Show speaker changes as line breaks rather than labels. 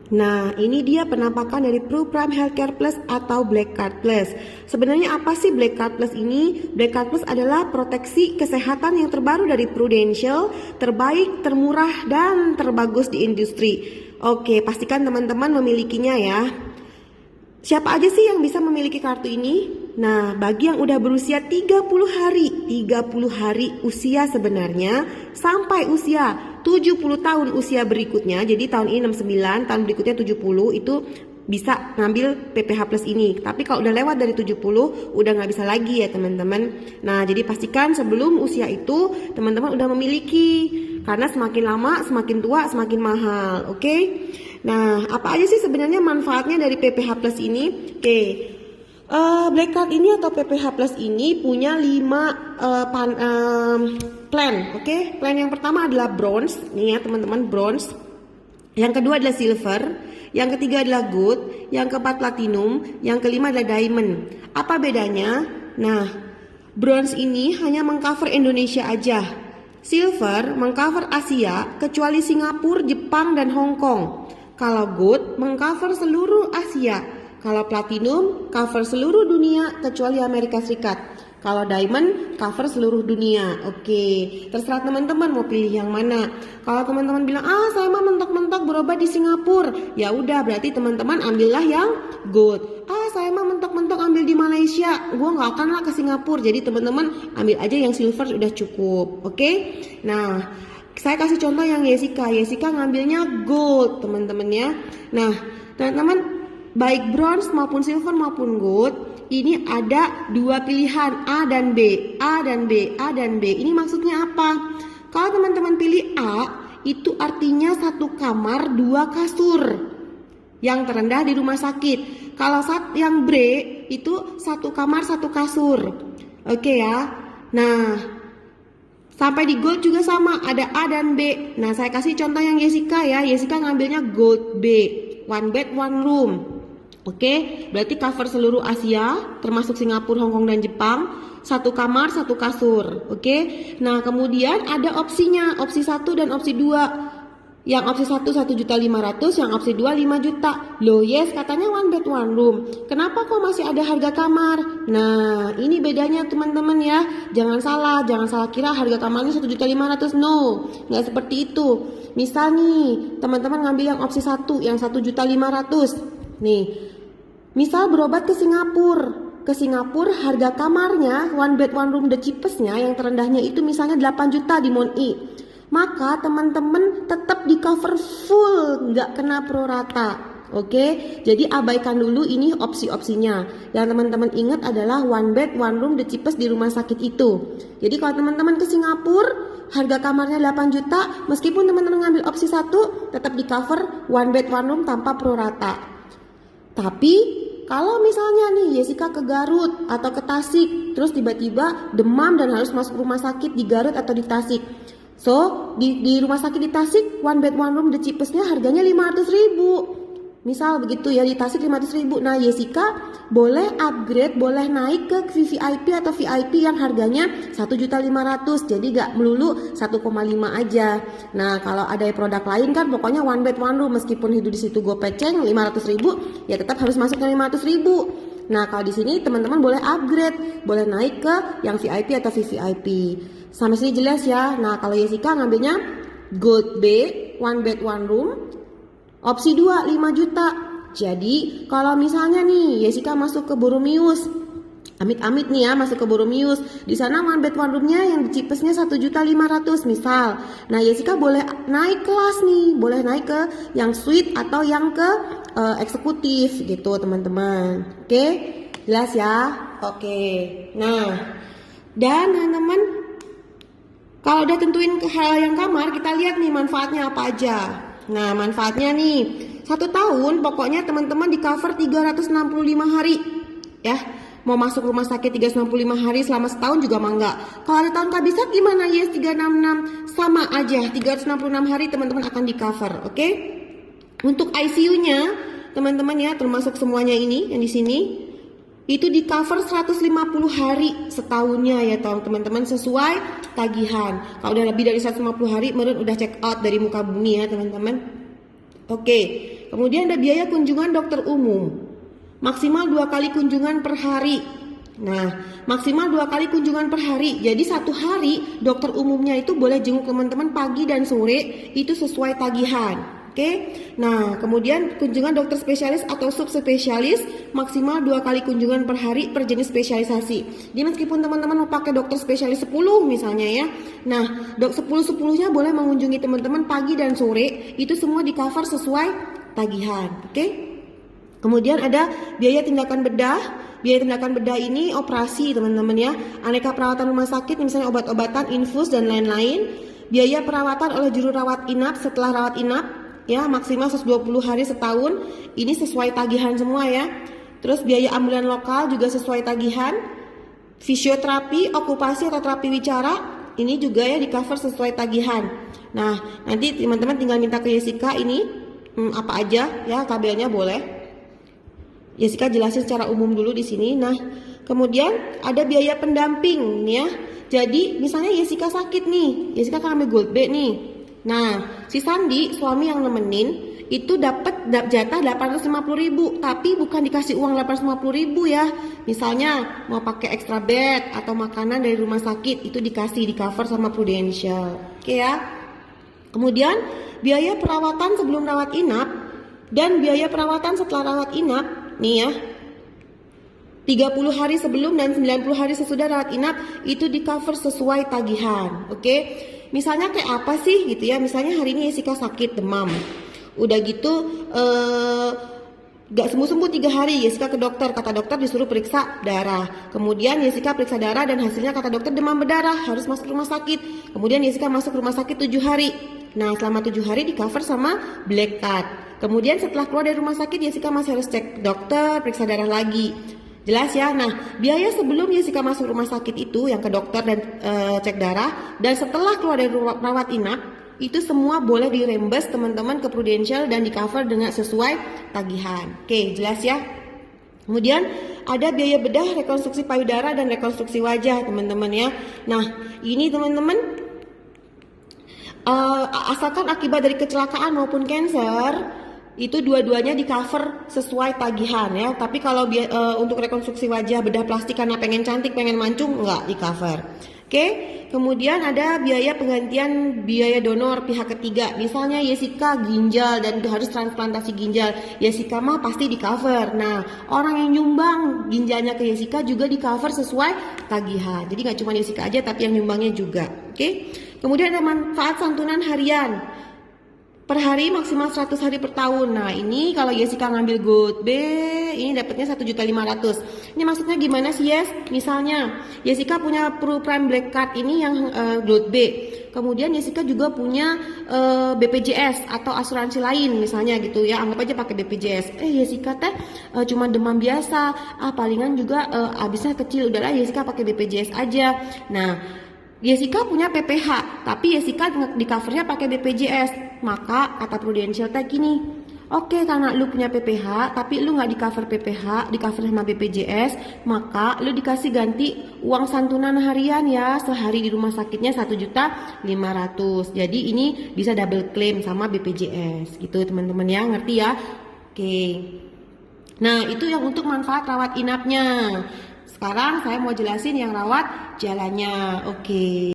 Nah, ini dia penampakan dari Pru Prime Healthcare Plus atau Black Card Plus. Sebenarnya apa sih Black Card Plus ini? Black Card Plus adalah proteksi kesehatan yang terbaru dari Prudential, terbaik, termurah, dan terbagus di industri. Oke, pastikan teman-teman memilikinya ya. Siapa aja sih yang bisa memiliki kartu ini? Nah, bagi yang udah berusia 30 hari usia sebenarnya sampai usia 70 tahun usia berikutnya. Jadi tahun ini 69, tahun berikutnya 70 itu bisa ngambil PPH Plus ini. Tapi kalau udah lewat dari 70 udah nggak bisa lagi ya teman-teman. Nah, jadi pastikan sebelum usia itu teman-teman udah memiliki. Karena semakin lama, semakin tua, semakin mahal. Oke? Nah, apa aja sih sebenarnya manfaatnya dari PPH Plus ini? Oke, Black Card ini atau PPH Plus ini punya 5 plan. Oke, plan yang pertama adalah bronze. Nih ya teman-teman, bronze. Yang kedua adalah silver. Yang ketiga adalah gold. Yang keempat platinum. Yang kelima adalah diamond. Apa bedanya? Nah, bronze ini hanya mengcover Indonesia aja. Silver mengcover Asia kecuali Singapura, Jepang, dan Hong Kong. Kalau gold mengcover seluruh Asia. Kalau platinum cover seluruh dunia kecuali Amerika Serikat. Kalau diamond cover seluruh dunia. Oke, terserah teman-teman mau pilih yang mana. Kalau teman-teman bilang, saya mah mentok-mentok berobat di Singapura, ya udah berarti teman-teman ambillah yang gold. Saya mah mentok-mentok ambil di Malaysia, gua nggak akan lah ke Singapura. Jadi teman-teman ambil aja yang silver sudah cukup. Oke, nah saya kasih contoh yang Jessica. Jessica ngambilnya gold teman-teman ya. Nah teman-teman, baik bronze maupun silver maupun gold, ini ada 2 pilihan, A dan B, A dan B, A dan B. Ini maksudnya apa? Kalau teman-teman pilih A, itu artinya 1 kamar 2 kasur yang terendah di rumah sakit. Kalau yang B itu 1 kamar 1 kasur. Oke ya. Nah, sampai di gold juga sama, ada A dan B. Nah, saya kasih contoh yang Jessica ya. Jessica ngambilnya gold B, 1 bed 1 room. Oke, berarti cover seluruh Asia, termasuk Singapura, Hong Kong, dan Jepang. 1 kamar, 1 kasur. Oke, nah kemudian ada opsinya, opsi 1 dan opsi 2. Yang opsi 1 1.500.000, yang opsi 2 5 juta. Loh yes, katanya 1 bed 1 room. Kenapa kok masih ada harga kamar? Nah, ini bedanya teman-teman ya. Jangan salah kira harga kamarnya 1.500.000. No, nggak seperti itu. Misal nih, teman-teman ngambil yang opsi 1, yang 1.500.000. Nih, misal berobat ke Singapura. Ke Singapura harga kamarnya 1 bed 1 room the cheapestnya, yang terendahnya itu misalnya 8 juta di Mon I. Maka teman-teman tetap di cover full, nggak kena prorata. Oke, jadi abaikan dulu ini opsi-opsinya. Yang teman-teman ingat adalah 1 bed 1 room the cheapest di rumah sakit itu. Jadi kalau teman-teman ke Singapura, harga kamarnya 8 juta, meskipun teman-teman ngambil opsi 1, tetap di cover 1 bed 1 room tanpa prorata. Tapi kalau misalnya nih Jessica ke Garut atau ke Tasik, terus tiba-tiba demam dan harus masuk rumah sakit di Garut atau di Tasik. So, di rumah sakit di Tasik, 1 bed 1 room the cheapestnya harganya 500.000. Misal begitu ya, di Tasik 500.000. Nah, Jessica boleh upgrade, boleh naik ke VVIP atau VIP yang harganya 1.500.000. Jadi gak melulu 1,5 aja. Nah, kalau ada produk lain kan pokoknya 1 bed 1 room, meskipun hidup di situ gue peceng 500.000, ya tetap harus masuk ke 500.000. Nah, kalau di sini teman-teman boleh upgrade, boleh naik ke yang VIP atau VVIP. Sampai sini jelas ya. Nah, kalau Jessica ngambilnya gold B, 1 bed 1 room, opsi 2 5 juta. Jadi kalau misalnya nih Jessica masuk ke Boromius, amit-amit nih ya masuk ke Boromius, di sana 1 bed 1 roomnya yang cheapestnya 1.500.000 misal. Nah, Jessica boleh naik kelas nih, boleh naik ke yang suite atau yang ke eksekutif gitu teman-teman. Oke, jelas ya. Oke, nah dan teman-teman, kalau udah tentuin ke hal yang kamar, kita lihat nih manfaatnya apa aja. Nah, manfaatnya nih, 1 tahun pokoknya teman-teman di cover 365 hari ya. Mau masuk rumah sakit 365 hari selama setahun juga mah enggak. Kalau ada tahun kabisat gimana? Yes 366, sama aja 366 hari teman-teman akan di cover. Oke? Untuk ICU-nya teman-teman ya, termasuk semuanya ini yang di sini, itu di cover 150 hari setahunnya ya teman-teman, sesuai tagihan. Kalau udah lebih dari 150 hari menurut udah check out dari muka bumi ya teman-teman. Oke, kemudian ada biaya kunjungan dokter umum. Maksimal 2 kali kunjungan per hari. Nah, maksimal 2 kali kunjungan per hari. Jadi satu hari dokter umumnya itu boleh jenguk teman-teman pagi dan sore, itu sesuai tagihan. Oke. Nah, kemudian kunjungan dokter spesialis atau subspesialis maksimal 2 kali kunjungan per hari per jenis spesialisasi. Jadi meskipun teman-teman mau pakai dokter spesialis 10 misalnya ya. Nah, 10-10-nya boleh mengunjungi teman-teman pagi dan sore, itu semua di cover sesuai tagihan. Oke. Kemudian ada biaya tindakan bedah. Biaya tindakan bedah ini operasi teman-teman ya. Aneka perawatan rumah sakit misalnya obat-obatan, infus dan lain-lain. Biaya perawatan oleh juru rawat inap setelah rawat inap ya maksimal 120 hari setahun. Ini sesuai tagihan semua ya. Terus biaya ambulan lokal juga sesuai tagihan. Fisioterapi, okupasi atau terapi wicara ini juga ya di cover sesuai tagihan. Nah, nanti teman-teman tinggal minta ke Jessica ini apa aja ya tabelnya boleh. Jessica jelasin secara umum dulu di sini. Nah, kemudian ada biaya pendamping nih ya. Jadi, misalnya Jessica sakit nih, Jessica kan ambil Gold B nih. Nah, si Sandi, suami yang nemenin, itu dapat jatah 850.000, tapi bukan dikasih uang 850.000 ya. Misalnya mau pakai extra bed atau makanan dari rumah sakit, itu dikasih di cover sama Prudential. Oke ya. Kemudian, biaya perawatan sebelum rawat inap dan biaya perawatan setelah rawat inap nih ya, 30 hari sebelum dan 90 hari sesudah rawat inap itu di cover sesuai tagihan. Oke. Misalnya kayak apa sih gitu ya. Misalnya hari ini Jessica sakit demam. Udah gitu gak sembuh-sembuh 3 hari, Jessica ke dokter. Kata dokter disuruh periksa darah. Kemudian Jessica periksa darah dan hasilnya kata dokter demam berdarah, harus masuk rumah sakit. Kemudian Jessica masuk rumah sakit 7 hari. Nah, selama 7 hari di cover sama Black Card. Kemudian setelah keluar dari rumah sakit, Jessica masih harus cek dokter, periksa darah lagi. Jelas ya? Nah, biaya sebelum Jessica masuk rumah sakit itu yang ke dokter dan cek darah, dan setelah keluar dari rawat inap, itu semua boleh dirembes teman-teman ke Prudential dan di cover dengan sesuai tagihan. Oke, jelas ya? Kemudian ada biaya bedah, rekonstruksi payudara dan rekonstruksi wajah teman-teman ya. Nah, ini teman-teman asalkan akibat dari kecelakaan maupun cancer, itu dua-duanya di cover sesuai tagihan ya. Tapi kalau untuk rekonstruksi wajah, bedah plastik karena pengen cantik, pengen mancung, enggak di cover. Oke, kemudian ada biaya penggantian biaya donor pihak ketiga. Misalnya Jessica ginjal dan harus transplantasi ginjal, Jessica mah pasti di cover. Nah, orang yang nyumbang ginjalnya ke Jessica juga di cover sesuai tagihan. Jadi nggak cuma Jessica aja, tapi yang nyumbangnya juga. Oke. Kemudian ada manfaat santunan harian. Per hari maksimal 100 hari per tahun. Nah, ini kalau Jessica ngambil Gold B, ini dapatnya 1.500.000. Ini maksudnya gimana sih, Yes? Misalnya, Jessica punya Prime Black Card ini yang Gold B. Kemudian Jessica juga punya BPJS atau asuransi lain misalnya gitu ya. Anggap aja pakai BPJS. Jessica teh cuma demam biasa. Palingan juga habisnya kecil. Udahlah Jessica pakai BPJS aja. Nah, Jessica punya PPH, tapi Jessica di covernya pakai BPJS. Maka kata Prudential teh gini, oke, karena lu punya PPH, tapi lu nggak di cover PPH, di cover sama BPJS, maka lu dikasih ganti uang santunan harian ya, sehari di rumah sakitnya 1.500.000. Jadi ini bisa double claim sama BPJS, gitu teman-teman ya, ngerti ya? Oke. Nah, itu yang untuk manfaat rawat inapnya. Sekarang saya mau jelasin yang rawat jalannya. Oke.